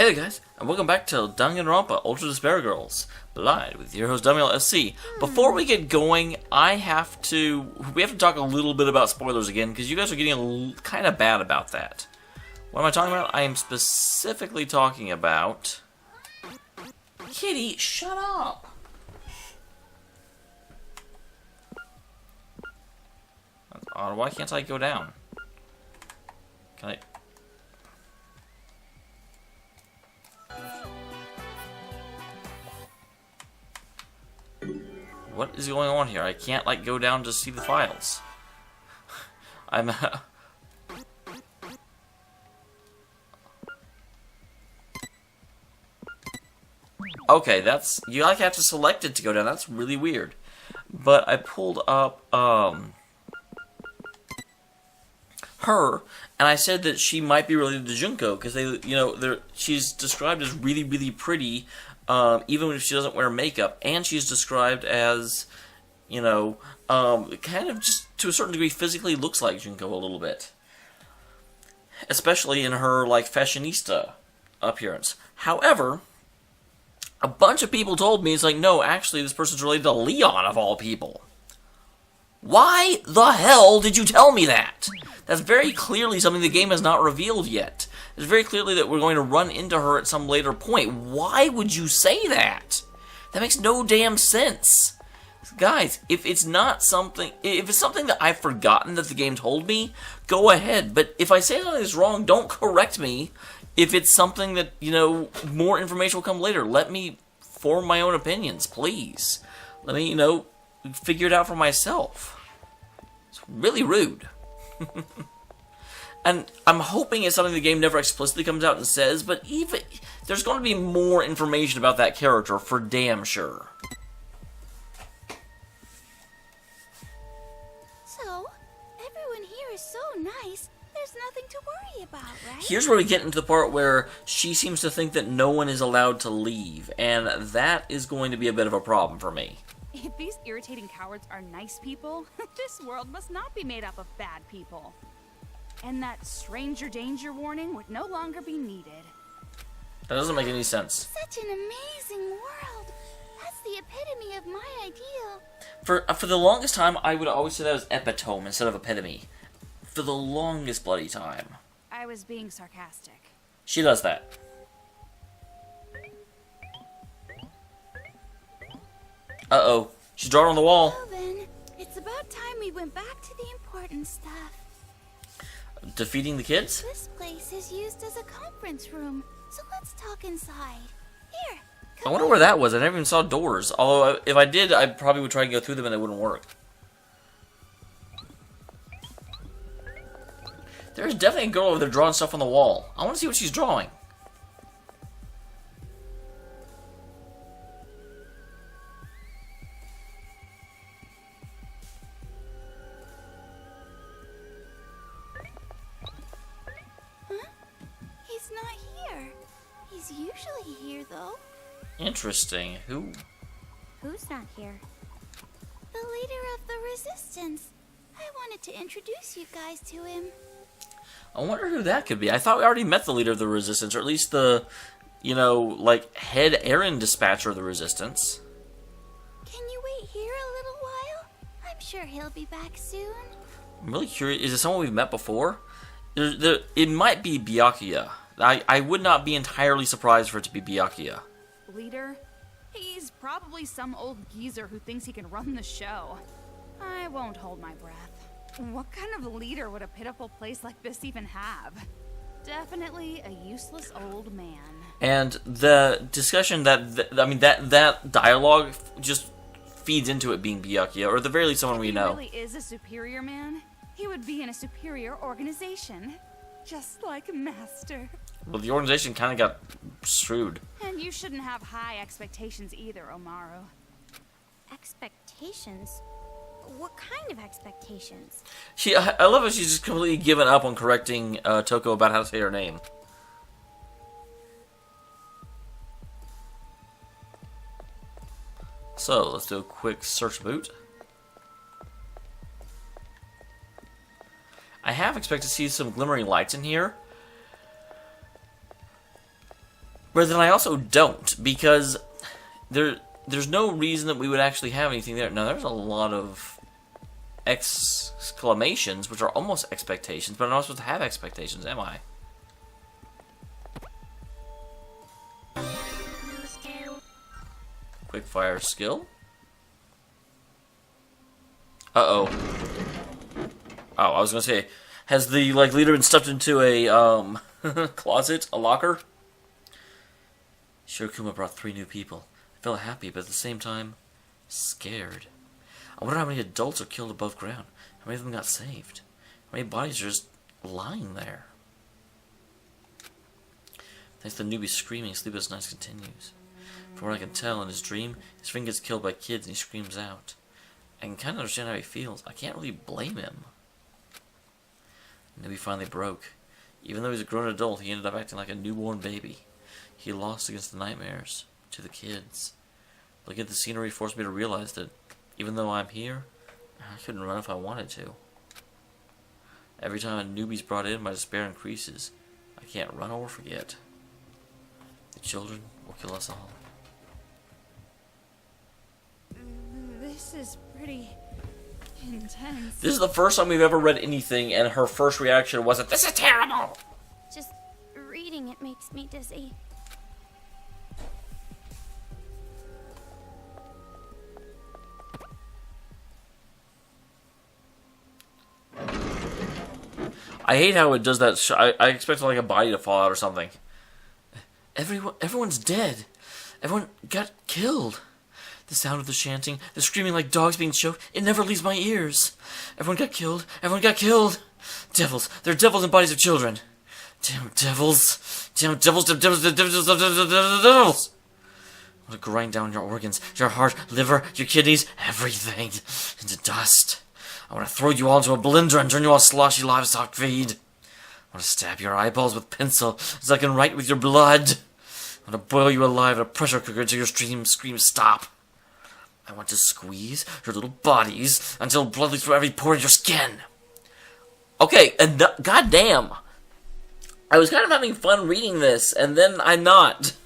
Hey guys, and welcome back to Danganronpa Ultra Despair Girls, Blind with your host Dameol SC. Before we get going, we have to talk a little bit about spoilers again, because you guys are getting kind of bad about that. What am I talking about? I am specifically talking about... Kitty, shut up! That's odd. Why can't I go down? Can I... What is going on here? I can't, like, go down to see the files. I'm... Okay, that's... You, like, have to select it to go down. That's really weird. But I pulled up, her, and I said that she might be related to Junko, because they, you know, she's described as really, really pretty, even if she doesn't wear makeup, and she's described as, you know, kind of just to a certain degree physically looks like Junko a little bit. Especially in her, like, fashionista appearance. However, a bunch of people told me, it's like, no, actually, this person's related to Leon, of all people. Why the hell did you tell me that? That's very clearly something the game has not revealed yet. It's very clearly that we're going to run into her at some later point. Why would you say that? That makes no damn sense. Guys, if it's something that I've forgotten that the game told me, go ahead. But if I say something that's wrong, don't correct me. If it's something that, you know, more information will come later. Let me form my own opinions, please. Let me, you know, figure it out for myself. It's really rude. And I'm hoping it's something the game never explicitly comes out and says, but even there's going to be more information about that character for damn sure. So, everyone here is so nice, there's nothing to worry about, right? Here's where we get into the part where she seems to think that no one is allowed to leave, and that is going to be a bit of a problem for me. If these irritating cowards are nice people, this world must not be made up of bad people. And that stranger danger warning would no longer be needed. That doesn't make any sense. Such an amazing world. That's the epitome of my ideal. For the longest time, I would always say that was epitome instead of epitome. For the longest bloody time. I was being sarcastic. She does that. Uh-oh. She's drawing on the wall. Well then, it's about time we went back to the important stuff. Defeating the kids? This place is used as a conference room, so let's talk inside. Here, I come wonder on. where that was. I never even saw doors. Although, if I did, I probably would try to go through them and it wouldn't work. There's definitely a girl over there drawing stuff on the wall. I want to see what she's drawing. He's not here. He's usually here, though. Interesting. Who? Who's not here? The leader of the Resistance. I wanted to introduce you guys to him. I wonder who that could be. I thought we already met the leader of the Resistance, or at least the, you know, like, head errand dispatcher of the Resistance. Can you wait here a little while? I'm sure he'll be back soon. I'm really curious. Is it someone we've met before? It might be Byakuya. I would not be entirely surprised for it to be Byakuya. Leader? He's probably some old geezer who thinks he can run the show. I won't hold my breath. What kind of leader would a pitiful place like this even have? Definitely a useless old man. And the discussion that dialogue just feeds into it being Byakuya, or at the very least someone we know. He really is a superior man. He would be in a superior organization. Just like Master. Well, the organization kind of got screwed. And you shouldn't have high expectations either, Komaru. Expectations? What kind of expectations? I love how she's just completely given up on correcting Toko about how to say her name. So, let's do a quick search boot. I have expected to see some glimmering lights in here. But then I also don't, because there's no reason that we would actually have anything there. Now, there's a lot of exclamations, which are almost expectations, but I'm not supposed to have expectations, am I? Quick fire skill? Uh-oh. Oh, I was gonna say, has the, like, leader been stuffed into a, closet? A locker? Shirokuma brought 3 new people. I felt happy, but at the same time, scared. I wonder how many adults are killed above ground. How many of them got saved? How many bodies are just lying there? Thanks to the newbie screaming, Sleepless Nights continues. From what I can tell, in his dream, his friend gets killed by kids and he screams out. I can kind of understand how he feels. I can't really blame him. Newbie finally broke. Even though he's a grown adult, he ended up acting like a newborn baby. He lost against the nightmares to the kids. Looking at the scenery forced me to realize that even though I'm here, I couldn't run if I wanted to. Every time a newbie's brought in, my despair increases. I can't run or forget. The children will kill us all. This is pretty intense. This is the first time we've ever read anything, and her first reaction wasn't, "This is terrible!" Just reading it makes me dizzy. I hate how it does that. I expected like a body to fall out or something. Everyone's dead. Everyone got killed. The sound of the chanting, the screaming like dogs being choked, it never leaves my ears. Everyone got killed. Everyone got killed. Devils. They're devils in bodies of children. Damn devils. Damn devils. Damn devils. Damn devils. Damn devils. Damn devils. I want to grind down your organs, your heart, liver, your kidneys, everything into dust. I want to throw you all into a blender and turn you all sloshy livestock feed. I want to stab your eyeballs with pencil so I can write with your blood. I want to boil you alive in a pressure cooker until your screams stop. I want to squeeze your little bodies until blood leaks through every pore in your skin. Okay, and goddamn. I was kind of having fun reading this, and then I'm not.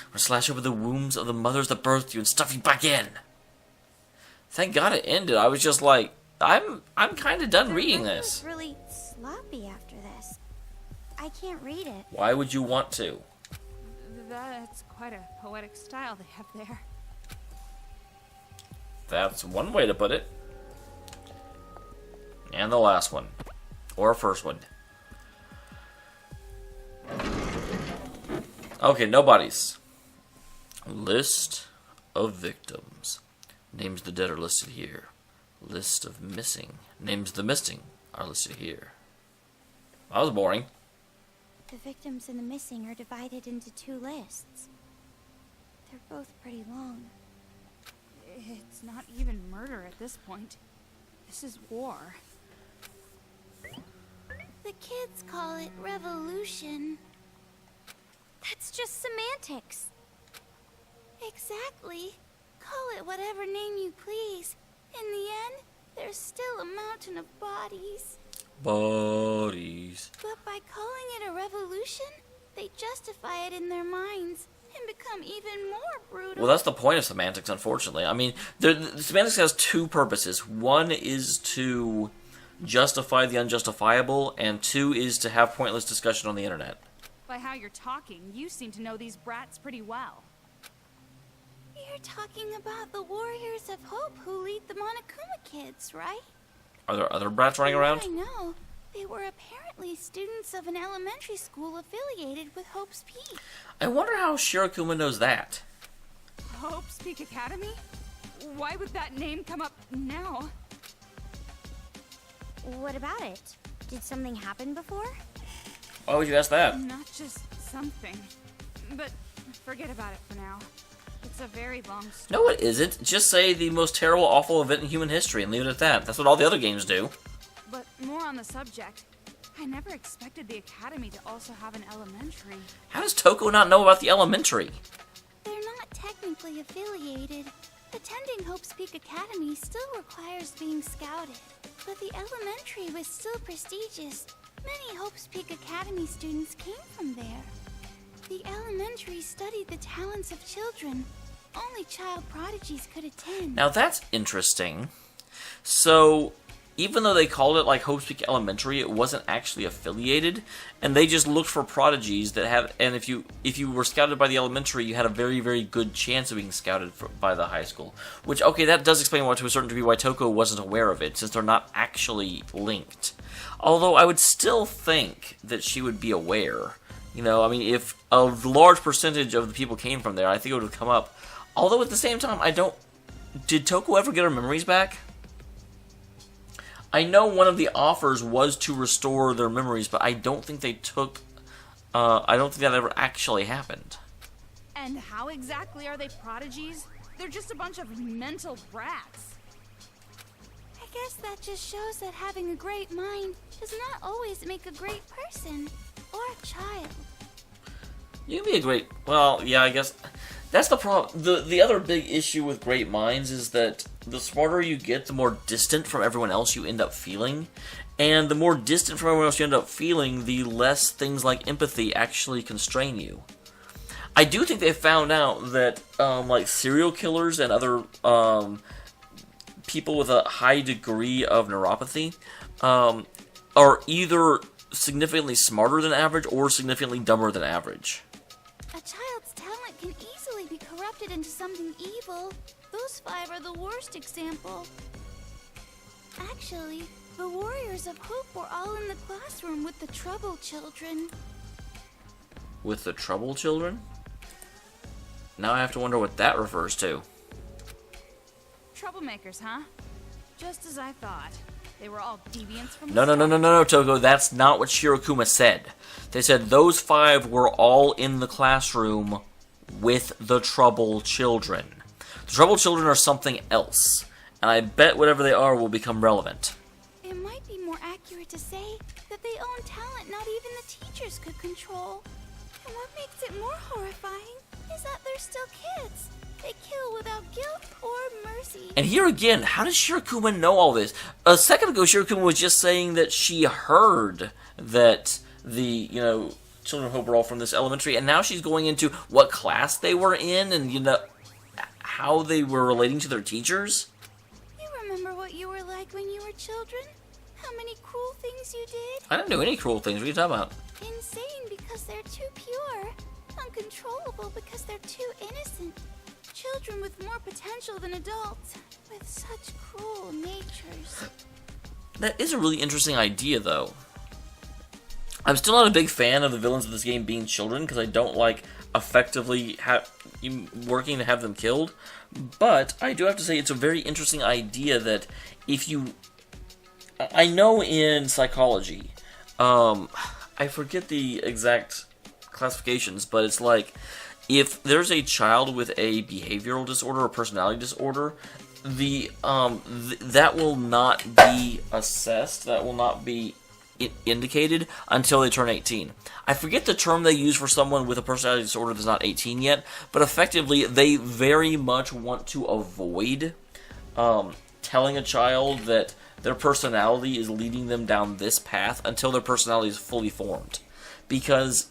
I'm gonna slash over the wombs of the mothers that birthed you and stuff you back in. Thank God it ended. I was just like, I'm kind of done reading this. It's really sloppy after this. I can't read it. Why would you want to? That's quite a poetic style they have there. That's one way to put it. And the last one. Or first one. Okay, no bodies. List of victims. Names of the dead are listed here. List of missing. Names of the missing are listed here. That was boring. The victims and the missing are divided into 2 lists. They're both pretty long. It's not even murder at this point. This is war. The kids call it revolution. That's just semantics. Exactly. Call it whatever name you please. In the end, there's still a mountain of bodies. Bodies. But by calling it a revolution, they justify it in their minds and become even more brutal. Well, that's the point of semantics, unfortunately. I mean, the semantics has 2 purposes. One is to justify the unjustifiable, and 2 is to have pointless discussion on the internet. By how you're talking, you seem to know these brats pretty well. You're talking about the Warriors of Hope who lead the Monokuma kids, right? Are there other brats running around? I know. They were apparently students of an elementary school affiliated with Hope's Peak. I wonder how Shirokuma knows that. Hope's Peak Academy? Why would that name come up now? What about it? Did something happen before? Why would you ask that? Not just something. But forget about it for now. It's a very long story. No, it isn't. Just say the most terrible, awful event in human history and leave it at that. That's what all the other games do. But more on the subject. I never expected the academy to also have an elementary. How does Toko not know about the elementary? They're not technically affiliated. Attending Hope's Peak Academy still requires being scouted. But the elementary was still prestigious. Many Hope's Peak Academy students came from there. The elementary studied the talents of children. Only child prodigies could attend. Now that's interesting. So, even though they called it like Hope's Peak Elementary, it wasn't actually affiliated, and they just looked for prodigies that had. And if you were scouted by the elementary, you had a very, very good chance of being scouted by the high school. Which, okay, that does explain why, to a certain degree, why Toko wasn't aware of it, since they're not actually linked. Although I would still think that she would be aware. You know, I mean, if a large percentage of the people came from there, I think it would have come up. Although at the same time, I don't. Did Toko ever get her memories back? I know one of the offers was to restore their memories, but I don't think they took. I don't think that ever actually happened. And how exactly are they prodigies? They're just a bunch of mental brats. I guess that just shows that having a great mind does not always make a great person or a child. You can be a great. Well, yeah, I guess that's the problem. The other big issue with great minds is that the smarter you get, the more distant from everyone else you end up feeling. And the more distant from everyone else you end up feeling, the less things like empathy actually constrain you. I do think they found out that like serial killers and other people with a high degree of neuropathy are either significantly smarter than average or significantly dumber than average. A child's talent can easily be corrupted into something evil. Those 5 are the worst example. Actually, the Warriors of Hope were all in the classroom with the troubled children. With the troubled children? Now I have to wonder what that refers to. Troublemakers, huh? Just as I thought. They were all deviants from the No, Toko. That's not what Shirokuma said. They said those 5 were all in the classroom with the troubled children. The troubled children are something else, and I bet whatever they are will become relevant. It might be more accurate to say that they own talent not even the teachers could control. And what makes it more horrifying is that they're still kids. They kill without guilt or mercy. And here again, how does Shirokuma know all this? A second ago, Shirokuma was just saying that she heard that the, Children of Hope were all from this elementary, and now she's going into what class they were in and, how they were relating to their teachers? You remember what you were like when you were children? How many cruel things you did? I didn't do any cruel things. What are you talking about? Insane because they're too pure. Uncontrollable because they're too innocent. Children with more potential than adults, with such cruel natures. That is a really interesting idea, though. I'm still not a big fan of the villains of this game being children, because I don't like effectively working to have them killed. But I do have to say it's a very interesting idea that if you... I know in psychology, I forget the exact classifications, but it's like, if there's a child with a behavioral disorder or personality disorder, that will not be assessed, that will not be indicated until they turn 18. I forget the term they use for someone with a personality disorder that's not 18 yet, but effectively they very much want to avoid telling a child that their personality is leading them down this path until their personality is fully formed. Because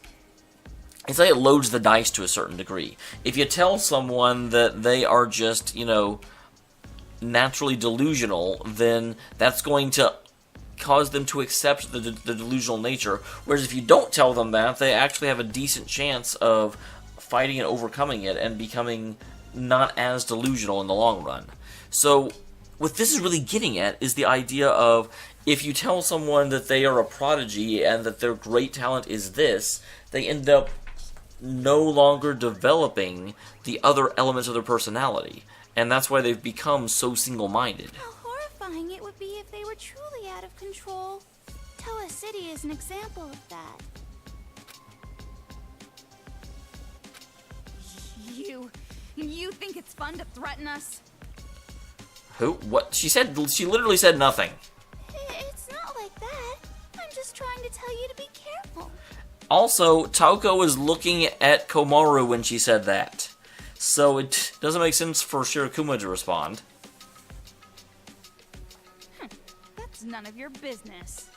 it's like it loads the dice to a certain degree. If you tell someone that they are just, naturally delusional, then that's going to cause them to accept the delusional nature. Whereas if you don't tell them that, they actually have a decent chance of fighting and overcoming it and becoming not as delusional in the long run. So what this is really getting at is the idea of, if you tell someone that they are a prodigy and that their great talent is this, they end up no longer developing the other elements of their personality. And that's why they've become so single-minded. How horrifying it would be if they were truly out of control. Toa City is an example of that. You think it's fun to threaten us? Who? What? She literally said nothing. It's not like that. I'm just trying to tell you to be careful. Also, Toko was looking at Komaru when she said that. So it doesn't make sense for Shirokuma to respond. That's none of your business.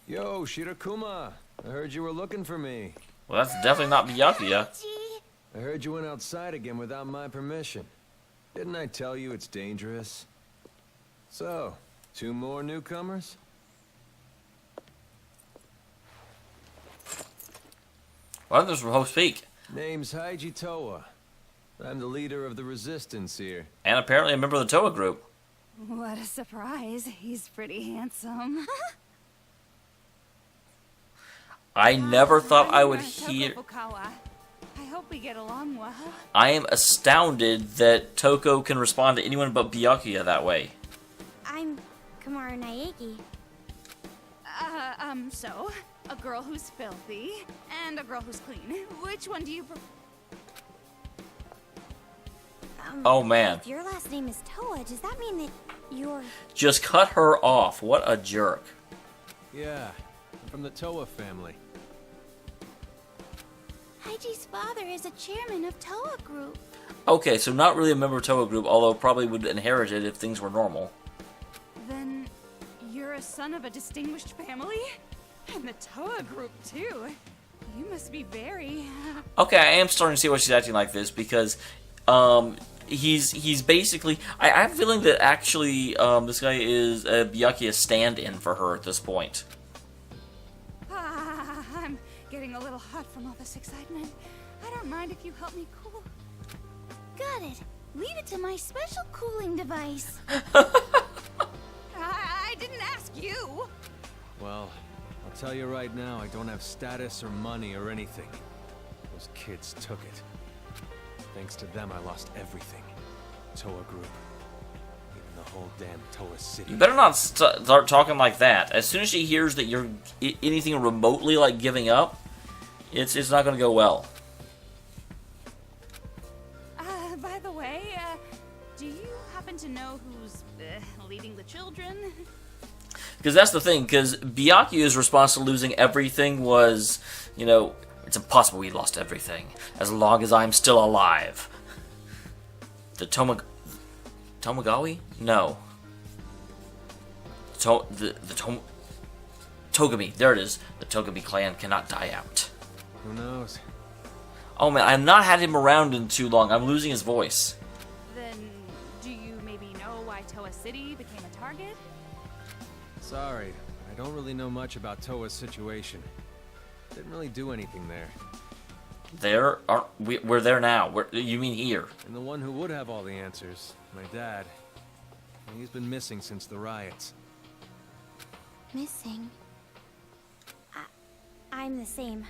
Yo, Shirakuma. I heard you were looking for me. Well, that's definitely not Byakuya. Gee, I heard you went outside again without my permission. Didn't I tell you it's dangerous? So, 2 more newcomers? Well, this from Hope's Peak. Name's Haiji Toa. I'm the leader of the resistance here. And apparently a member of the Toa group. What a surprise. He's pretty handsome. I never thought I would Toko hear... Fukawa. I hope we get along well. I am astounded that Toko can respond to anyone but Byakuya that way. I'm Komaru Naegi. So, a girl who's filthy and a girl who's clean. Which one do you prefer? Oh, man. If your last name is Toa, does that mean that you're... Just cut her off. What a jerk. Yeah, I'm from the Toa family. Haiji's father is a chairman of Toa Group. Okay, so not really a member of Toa group, although probably would inherit it if things were normal. Then you're a son of a distinguished family? And the Toa group, too. You must be very... Okay, I am starting to see why she's acting like this, because he's basically... I have a feeling that actually this guy is a Byakuya stand-in for her at this point. I'm getting a little hot from all this excitement. I don't mind if you help me cool. Got it. Leave it to my special cooling device. I didn't ask you. Well, I'll tell you right now, I don't have status or money or anything. Those kids took it. Thanks to them, I lost everything. Toa Group. Even the whole damn Toa City. You better not start talking like that. As soon as she hears that you're anything remotely like giving up, it's not going to go well. By the way, do you happen to know who's leading the children? Because that's the thing, because Byakuya's response to losing everything was, you know, it's impossible we lost everything, as long as I'm still alive. The Tomagawi? No. Togami, there it is. The Togami clan cannot die out. Who knows? Oh man, I've not had him around in too long. I'm losing his voice. Then, do you maybe know why Toa City became a target? Sorry, I don't really know much about Toa's situation. Didn't really do anything there. We're there now. You mean here? And the one who would have all the answers, my dad, he's been missing since the riots. Missing? I'm the same.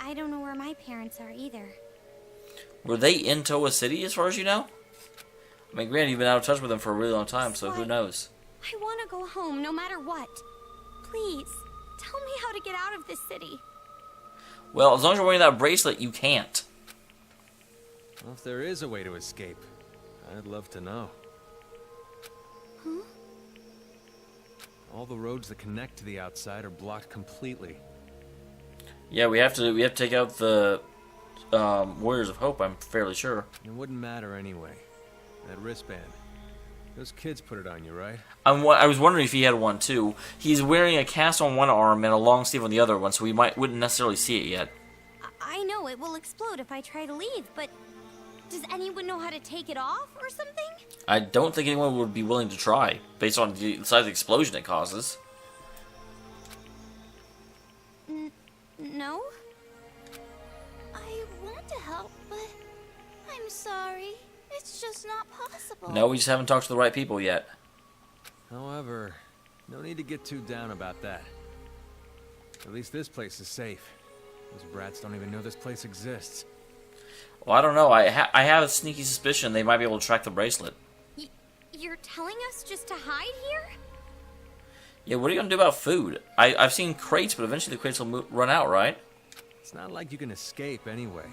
I don't know where my parents are either. Were they in Toa City as far as you know? I mean, granted, you've been out of touch with them for a really long time, so who knows? I want to go home no matter what. Please, tell me how to get out of this city. Well, as long as you're wearing that bracelet, you can't. Well, if there is a way to escape, I'd love to know. Huh? All the roads that connect to the outside are blocked completely. Yeah, we have to take out the Warriors of Hope, I'm fairly sure. It wouldn't matter anyway. That wristband. Those kids put it on you, right? I was wondering if he had one too. He's wearing a cast on one arm and a long sleeve on the other one, so we wouldn't necessarily see it yet. I know it will explode if I try to leave, but does anyone know how to take it off or something? I don't think anyone would be willing to try, based on the size of the explosion it causes. No? I want to help, but I'm sorry. It's just not possible. No, we just haven't talked to the right people yet. However, no need to get too down about that. At least this place is safe. Those brats don't even know this place exists. Well, I don't know. I have a sneaky suspicion they might be able to track the bracelet. You're telling us just to hide here? Yeah, what are you going to do about food? I've seen crates, but eventually the crates will run out, right? It's not like you can escape anyway.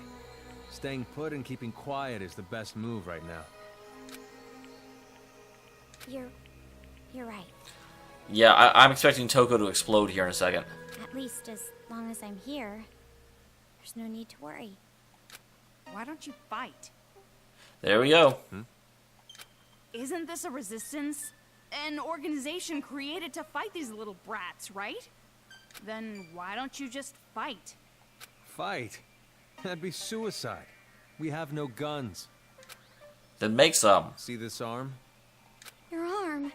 Staying put and keeping quiet is the best move right now. You're right. Yeah, I'm expecting Toko to explode here in a second. At least as long as I'm here, there's no need to worry. Why don't you fight? There we go. Isn't this a resistance? An organization created to fight these little brats, right? Then why don't you just fight? Fight? That'd be suicide. We have no guns. Then make some. See this arm? Your arm.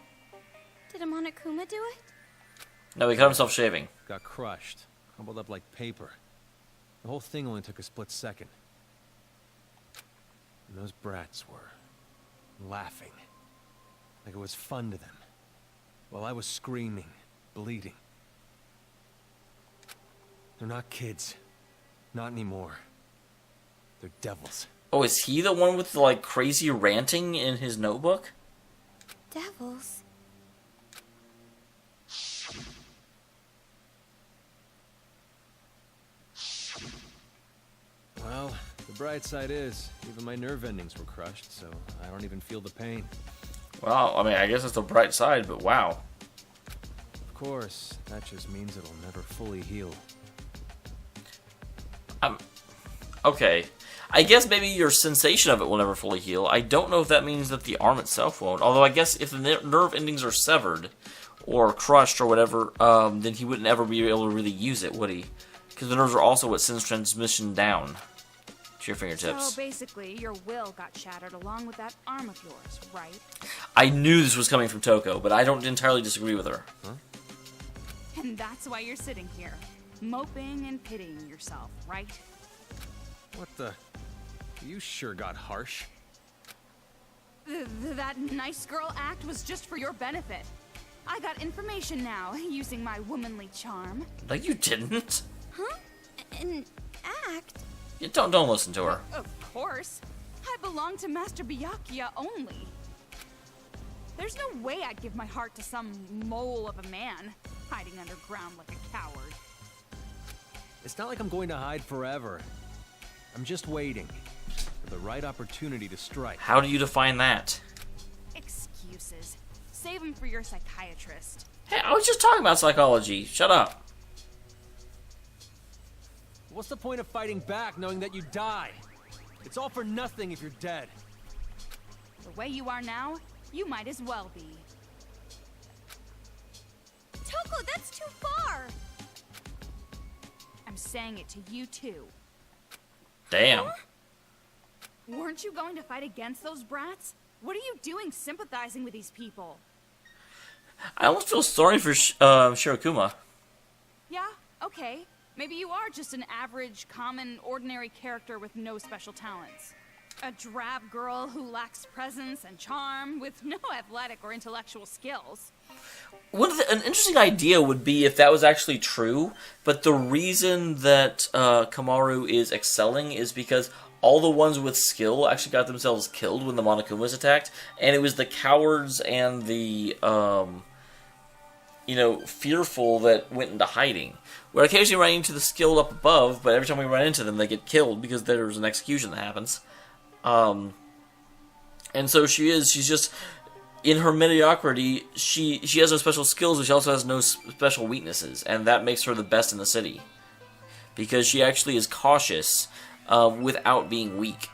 Did a Monokuma do it? No, he cut himself shaving. Got crushed. Crumbled up like paper. The whole thing only took a split second. And those brats were laughing. Like it was fun to them. While I was screaming, bleeding. They're not kids. Not anymore. They're devils. Oh, is he the one with the, like, crazy ranting in his notebook? Devils. Well, the bright side is, even my nerve endings were crushed, so I don't even feel the pain. Well, I mean, I guess it's the bright side, but wow. Of course, that just means it'll never fully heal. Okay. I guess maybe your sensation of it will never fully heal. I don't know if that means that the arm itself won't. Although I guess if the nerve endings are severed or crushed or whatever, then he wouldn't ever be able to really use it, would he? Because the nerves are also what sends transmission down to your fingertips. So basically, your will got shattered along with that arm of yours, right? I knew this was coming from Toko, but I don't entirely disagree with her. Huh? And that's why you're sitting here, moping and pitying yourself, right? What the? You sure got harsh. That nice girl act was just for your benefit. I got information now, using my womanly charm. No, you didn't. Huh? An act? You don't listen to her. Of course. I belong to Master Byakuya only. There's no way I'd give my heart to some mole of a man, hiding underground like a coward. It's not like I'm going to hide forever. I'm just waiting for the right opportunity to strike. How do you define that? Excuses. Save them for your psychiatrist. Hey, I was just talking about psychology. Shut up. What's the point of fighting back knowing that you die? It's all for nothing if you're dead. The way you are now, you might as well be. Toko, that's too far! I'm saying it to you too. Damn. Weren't you going to fight against those brats? What are you doing sympathizing with these people? I almost feel sorry for Shirokuma. Yeah, okay. Maybe you are just an average, common, ordinary character with no special talents. A drab girl who lacks presence and charm with no athletic or intellectual skills. An interesting idea would be if that was actually true, but the reason that Komaru is excelling is because all the ones with skill actually got themselves killed when the Monokumas attacked, and it was the cowards and the, fearful that went into hiding. We're occasionally running into the skilled up above, but every time we run into them, they get killed because there's an execution that happens. And so she's just, in her mediocrity, she has no special skills, but she also has no special weaknesses, and that makes her the best in the city. Because she actually is cautious without being weak.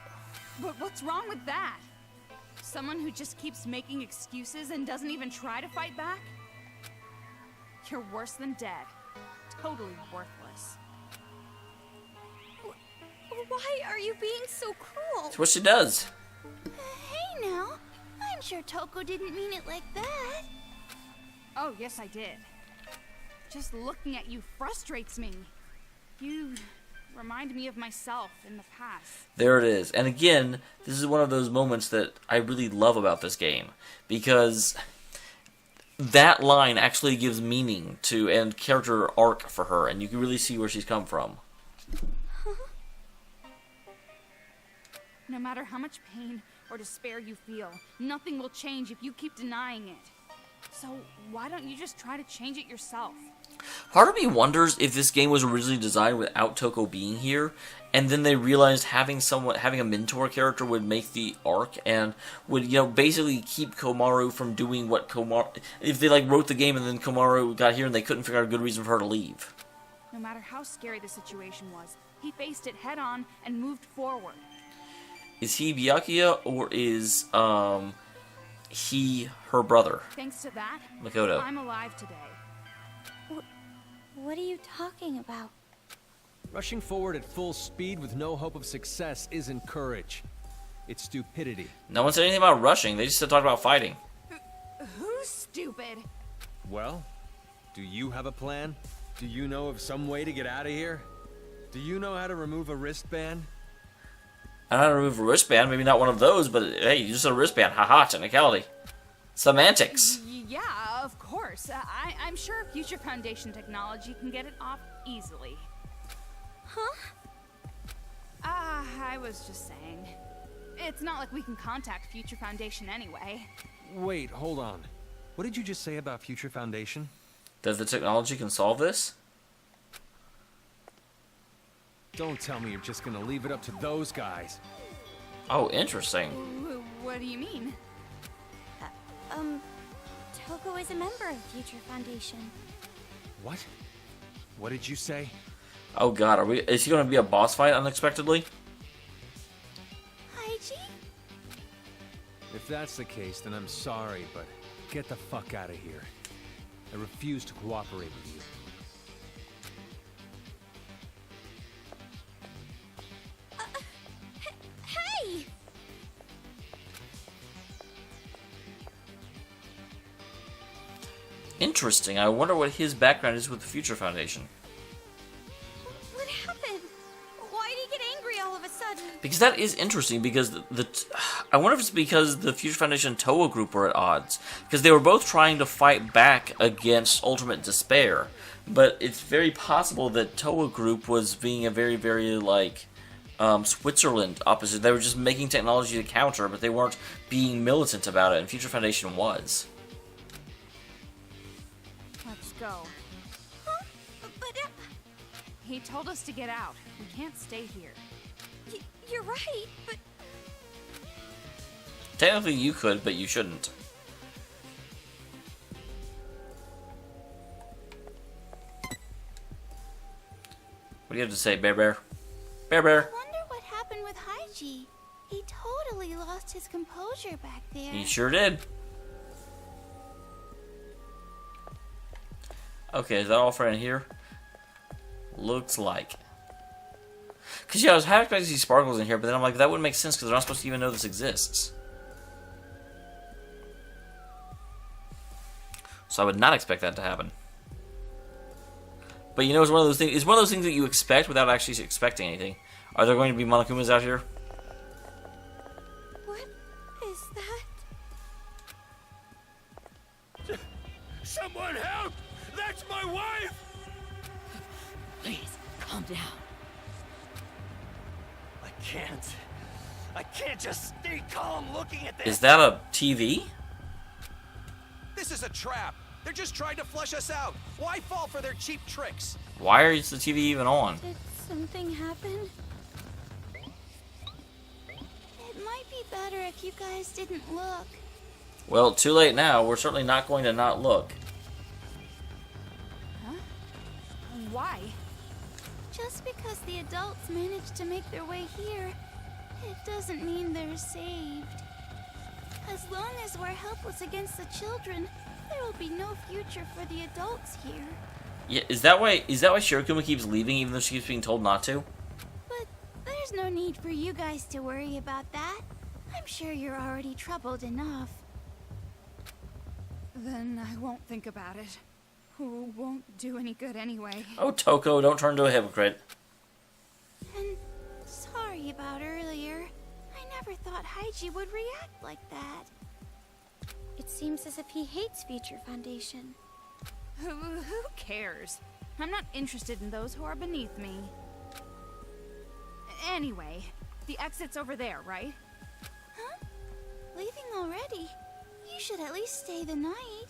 But what's wrong with that? Someone who just keeps making excuses and doesn't even try to fight back? You're worse than dead. Totally worthless. Why are you being so cruel? That's what she does. Hey now, I'm sure Toko didn't mean it like that. Oh, yes I did. Just looking at you frustrates me. You remind me of myself in the past. There it is. And again, this is one of those moments that I really love about this game. Because that line actually gives meaning to and character arc for her, and you can really see where she's come from. No matter how much pain or despair you feel, nothing will change if you keep denying it. So why don't you just try to change it yourself? Part of me wonders if this game was originally designed without Toko being here, and then they realized having a mentor character would make the arc and would, basically keep Komaru from doing what Komaru. If they wrote the game and then Komaru got here and they couldn't figure out a good reason for her to leave. No matter how scary the situation was, he faced it head on and moved forward. Is he Byakuya or is he her brother? Thanks to that, Makoto. I'm alive today. What are you talking about? Rushing forward at full speed with no hope of success isn't courage. It's stupidity. No one said anything about rushing. They just talked about fighting. Who's stupid? Well, do you have a plan? Do you know of some way to get out of here? Do you know how to remove a wristband? I don't know how to remove a wristband. Maybe not one of those, but hey, just a wristband. Haha, technicality. Semantics. Yeah, of course. I'm sure Future Foundation technology can get it off easily. Huh? I was just saying. It's not like we can contact Future Foundation anyway. Wait, hold on. What did you just say about Future Foundation? That the technology can solve this? Don't tell me you're just gonna leave it up to those guys. Oh, interesting. What do you mean? Toko is a member of Future Foundation. What? What did you say? Oh god, is he gonna be a boss fight unexpectedly? Haiji? If that's the case, then I'm sorry, but get the fuck out of here. I refuse to cooperate with you. Hey! Interesting. I wonder what his background is with the Future Foundation. What happened? Why did he get angry all of a sudden? Because that is interesting, because I wonder if it's because the Future Foundation and Toa Group were at odds. Because they were both trying to fight back against Ultimate Despair. But it's very possible that Toa Group was being a very, very, like, Switzerland opposite. They were just making technology to counter, but they weren't being militant about it, and Future Foundation was. Let's go. Huh? But, He told us to get out. We can't stay here. you're right, but... Technically you could, but you shouldn't. What do you have to say, Bear Bear? Bear Bear! I wonder what happened with Haiji. He totally lost his composure back there. He sure did. Okay, is that all for in here? Looks like. Because, yeah, I was half expecting to see sparkles in here, but then I'm like, that wouldn't make sense because they're not supposed to even know this exists. So I would not expect that to happen. But you know, it's one of those things. It's one of those things that you expect without actually expecting anything. Are there going to be Monokumas out here? What is that? Someone help! That's my wife! Please, calm down. I can't just stay calm looking at this. Is that a TV? This is a trap. They're just trying to flush us out. Why fall for their cheap tricks? Why is the TV even on? Did something happen? It might be better if you guys didn't look. Well, too late now. We're certainly not going to not look. Huh? Why? Just because the adults managed to make their way here, it doesn't mean they're saved. As long as we're helpless against the children, there will be no future for the adults here. Yeah, is that why Shirokuma keeps leaving even though she keeps being told not to? But there's no need for you guys to worry about that. I'm sure you're already troubled enough. Then I won't think about it. Won't do any good anyway. Oh, Toko, don't turn into a hypocrite. And sorry about earlier. I never thought Haiji would react like that. It seems as if he hates Future Foundation. Who cares? I'm not interested in those who are beneath me. Anyway, the exit's over there, right? Huh? Leaving already? You should at least stay the night.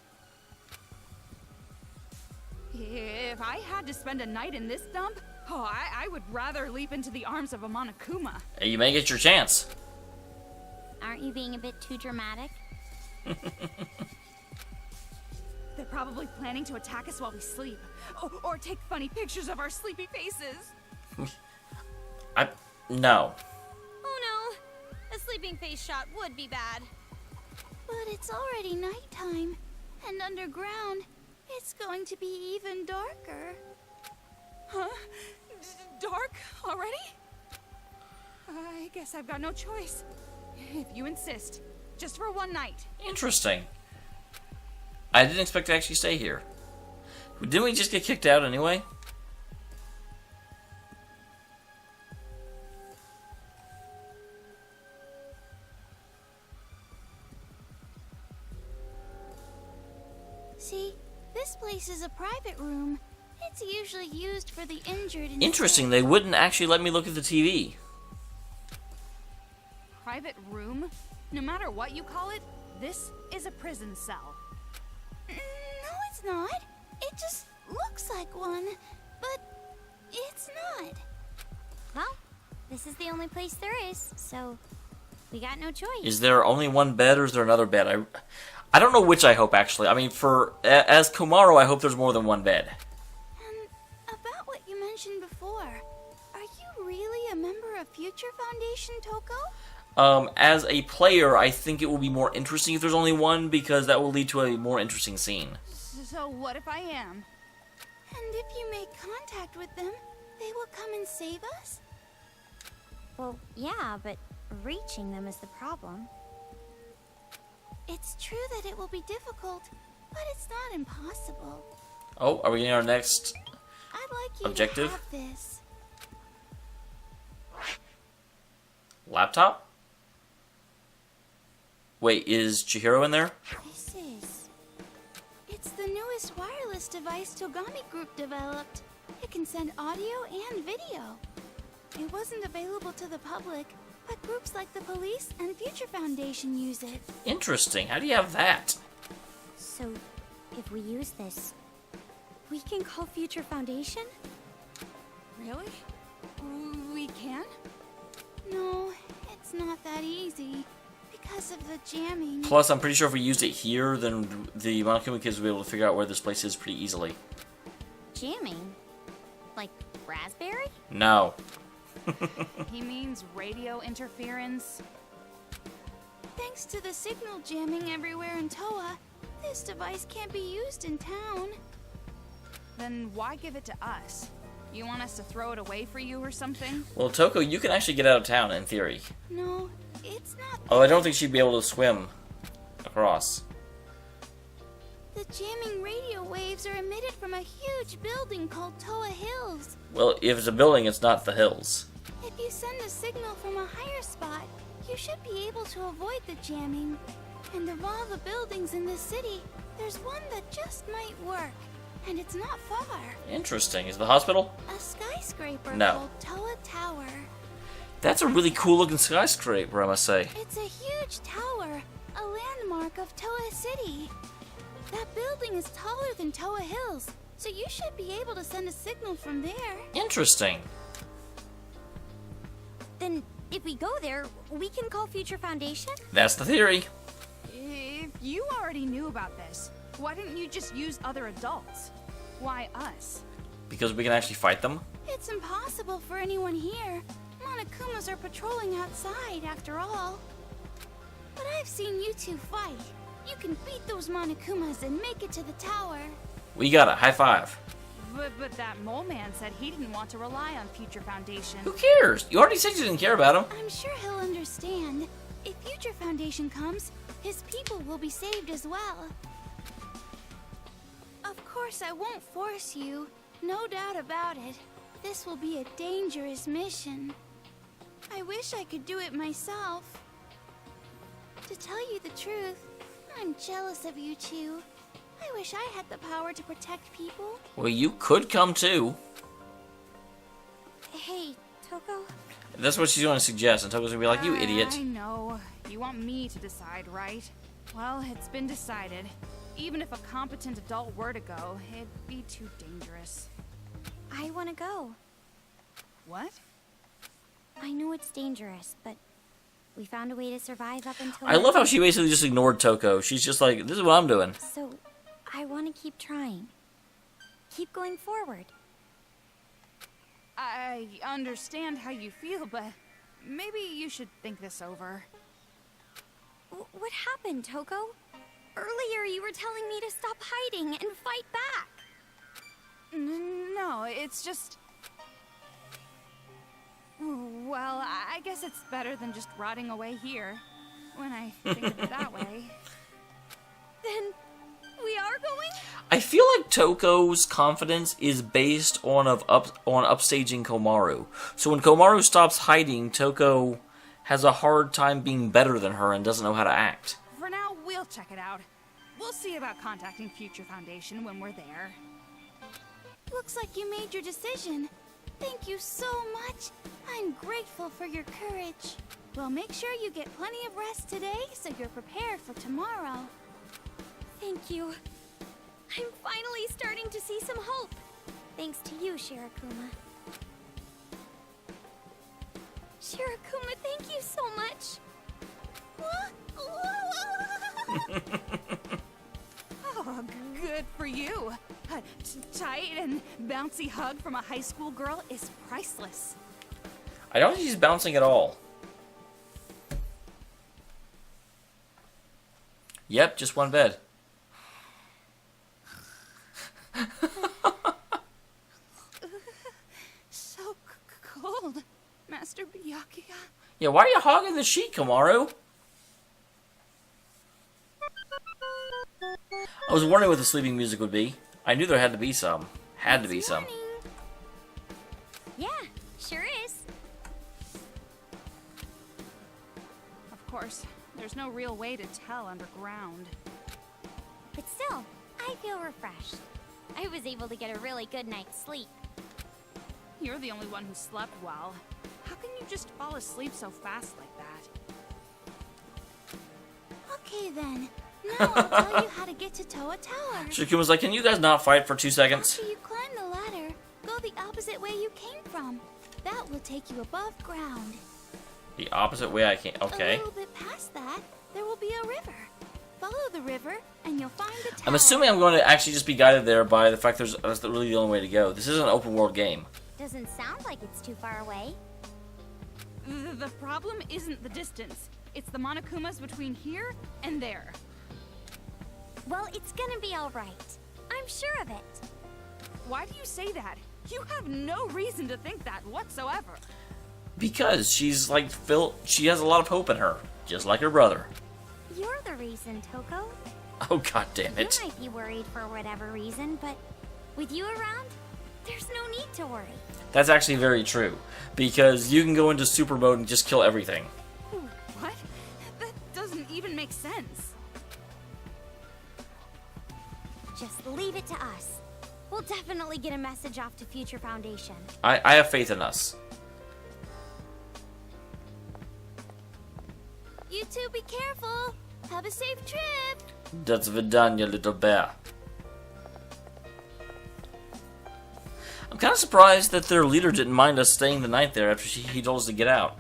If I had to spend a night in this dump, I would rather leap into the arms of a Monokuma. Hey, you may get your chance. Aren't you being a bit too dramatic? They're probably planning to attack us while we sleep. Or take funny pictures of our sleepy faces. No. Oh no! A sleeping face shot would be bad. But it's already nighttime, and underground, it's going to be even darker. Huh? Dark already? I guess I've got no choice. If you insist. Just for one night. Interesting. I didn't expect to actually stay here. Didn't we just get kicked out anyway? See, this place is a private room. It's usually used for the injured and Interesting, they wouldn't actually let me look at the TV. Private room? No matter what you call it, this is a prison cell. No, it's not. It just looks like one, but it's not. Well, this is the only place there is, so we got no choice. Is there only one bed or is there another bed? I don't know which I hope, actually. I mean, as Komaru, I hope there's more than one bed. And about what you mentioned before, are you really a member of Future Foundation, Toko? As a player, I think it will be more interesting if there's only one, because that will lead to a more interesting scene. So what if I am? And if you make contact with them, they will come and save us? Well, yeah, but reaching them is the problem. It's true that it will be difficult, but it's not impossible. Oh, are we getting our next I'd like you objective? to have this. Laptop? Wait, is Chihiro in there? This is... It's the newest wireless device Togami Group developed. It can send audio and video. It wasn't available to the public, but groups like the police and Future Foundation use it. Interesting. How do you have that? So, if we use this, we can call Future Foundation? Really? We can? No, it's not that easy. Because of the jamming. Plus, I'm pretty sure if we used it here, then the Monokuma kids will be able to figure out where this place is pretty easily. Jamming? Like raspberry? No. He means radio interference. Thanks to the signal jamming everywhere in Toa, this device can't be used in town. Then why give it to us? You want us to throw it away for you or something? Well, Toko, you can actually get out of town, in theory. No, it's not. Oh, I don't think she'd be able to swim across. The jamming radio waves are emitted from a huge building called Toa Hills. Well, if it's a building, it's not the hills. If you send a signal from a higher spot, you should be able to avoid the jamming. And of all the buildings in this city, there's one that just might work. And it's not far. Interesting. Is it the hospital? A skyscraper No. called Toa Tower. That's a really cool looking skyscraper, I must say. It's a huge tower, a landmark of Toa City. That building is taller than Toa Hills, so you should be able to send a signal from there. Interesting. Then, if we go there, we can call Future Foundation? That's the theory. If you already knew about this, why didn't you just use other adults? Why us? Because we can actually fight them. It's impossible for anyone here. Monokumas are patrolling outside, after all. But I've seen you two fight. You can beat those Monokumas and make it to the tower. We got it. High five. But that mole man said he didn't want to rely on Future Foundation. Who cares? You already said you didn't care about him. I'm sure he'll understand. If Future Foundation comes, his people will be saved as well. Of course, I won't force you. No doubt about it. This will be a dangerous mission. I wish I could do it myself. To tell you the truth, I'm jealous of you two. I wish I had the power to protect people. Well, you could come too. Hey, Toko? That's what she's going to suggest, and Toko's going to be like, you idiot. I know. You want me to decide, right? Well, it's been decided. Even if a competent adult were to go, it'd be too dangerous. I want to go. What? I know it's dangerous, but we found a way to survive up until I love how she basically just ignored Toko. She's just like, this is what I'm doing. So, I want to keep trying. Keep going forward. I understand how you feel, but maybe you should think this over. What happened, Toko? Earlier you were telling me to stop hiding and fight back. no, it's just... Well, I guess it's better than just rotting away here, when I think of it that way. Then we are going? I feel like Toko's confidence is based on upstaging Komaru. So when Komaru stops hiding, Toko has a hard time being better than her and doesn't know how to act. For now, we'll check it out. We'll see about contacting Future Foundation when we're there. Looks like you made your decision. Thank you so much. I'm grateful for your courage. Well, make sure you get plenty of rest today so you're prepared for tomorrow. Thank you. I'm finally starting to see some hope. Thanks to you, Shirakuma. Shirakuma, thank you so much. Oh, good for you. A tight and bouncy hug from a high school girl is priceless. I don't think she's bouncing at all. Yep, just one bed. So cold, Master Byakuya. Yeah, why are you hogging the sheet, Komaru? I was wondering what the sleeping music would be. I knew there had to be some. Had to be some. Yeah, sure is. Of course, there's no real way to tell underground. But still, I feel refreshed. I was able to get a really good night's sleep. You're the only one who slept well. How can you just fall asleep so fast like that? Okay then. Now I'll tell you how to get to Toa Tower. Shikuma's like, can you guys not fight for 2 seconds? After you climb the ladder, go the opposite way you came from. That will take you above ground. The opposite way I came. Okay. A little bit past that, there will be a river. Follow the river, and you'll find the tower. I'm assuming I'm going to actually just be guided there by the fact that's really the only way to go. This is an open world game. Doesn't sound like it's too far away. The problem isn't the distance. It's the Monokumas between here and there. Well, it's gonna be alright. I'm sure of it. Why do you say that? You have no reason to think that whatsoever. Because she's like she has a lot of hope in her, just like her brother. You're the reason, Toko. Oh, god damn it. You might be worried for whatever reason, but with you around, there's no need to worry. That's actually very true, because you can go into super mode and just kill everything. What? That doesn't even make sense. Just leave it to us. We'll definitely get a message off to Future Foundation. I have faith in us. You two be careful. Have a safe trip. That's Vidanya, little bear. I'm kind of surprised that their leader didn't mind us staying the night there after he told us to get out.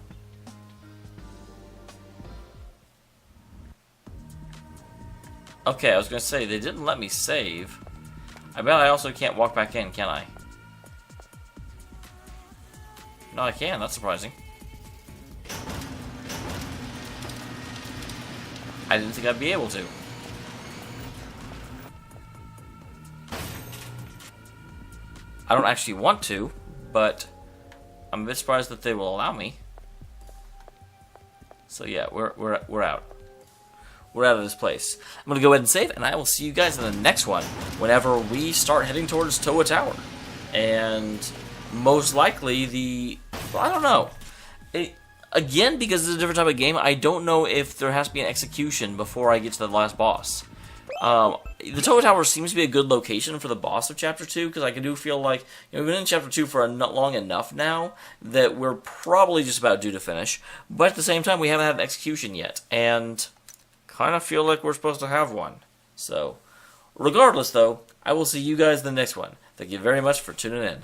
Okay, I was going to say, they didn't let me save. I bet I also can't walk back in, can I? No, I can. That's surprising. I didn't think I'd be able to. I don't actually want to, but I'm a bit surprised that they will allow me. So yeah, we're out. We're out of this place. I'm gonna go ahead and save, and I will see you guys in the next one whenever we start heading towards Toa Tower. And most likely well, I don't know. Again, because it's a different type of game, I don't know if there has to be an execution before I get to the last boss. The Toa Tower seems to be a good location for the boss of Chapter 2, because I do feel like, we've been in Chapter 2 for long enough now that we're probably just about due to finish, but at the same time, we haven't had an execution yet, and kind of feel like we're supposed to have one. So, regardless though, I will see you guys in the next one. Thank you very much for tuning in.